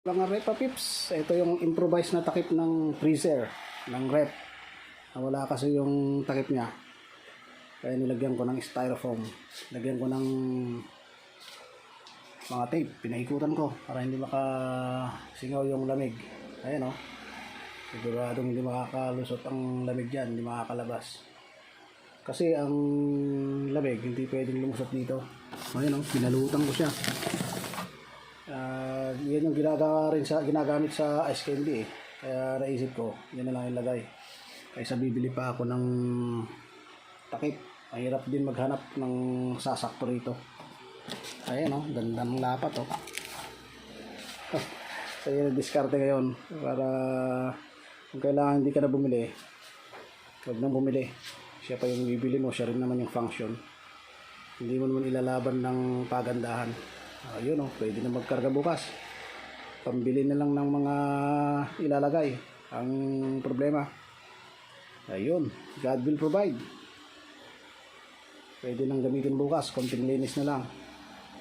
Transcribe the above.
Mga rep pips, ito yung improvised na takip ng freezer ng rep. Wala kasi yung takip niya. Kaya nilagyan ko ng styrofoam. Lagyan ko ng mga tape. Pinaikutan ko para hindi makasingaw yung lamig. Ayan o. Siguradong hindi makakalusot ang lamig dyan. Hindi makakalabas. Kasi ang lamig hindi pwedeng lumusot dito. Ayan o. Pinalutan ko siya. Yan yung ginagamit sa ice candy eh. Kaya naisip ko, yan na lang ilagay. Kaysa bibili pa ako ng takip. Mahirap din maghanap ng sasakto rito. Ayan o, ganda ng lapat o. So yun, diskarte ngayon. Para kung kailangan hindi ka na bumili, huwag nang bumili. Siya pa yung bibili mo, siya rin naman yung function. Hindi mo naman ilalaban ng pagandahan. Ayun o, pwede na magkarga bukas. Pambili na lang ng mga ilalagay. Ang problema, ayun, God will provide. Pwede nang gamitin bukas, konting linis na lang.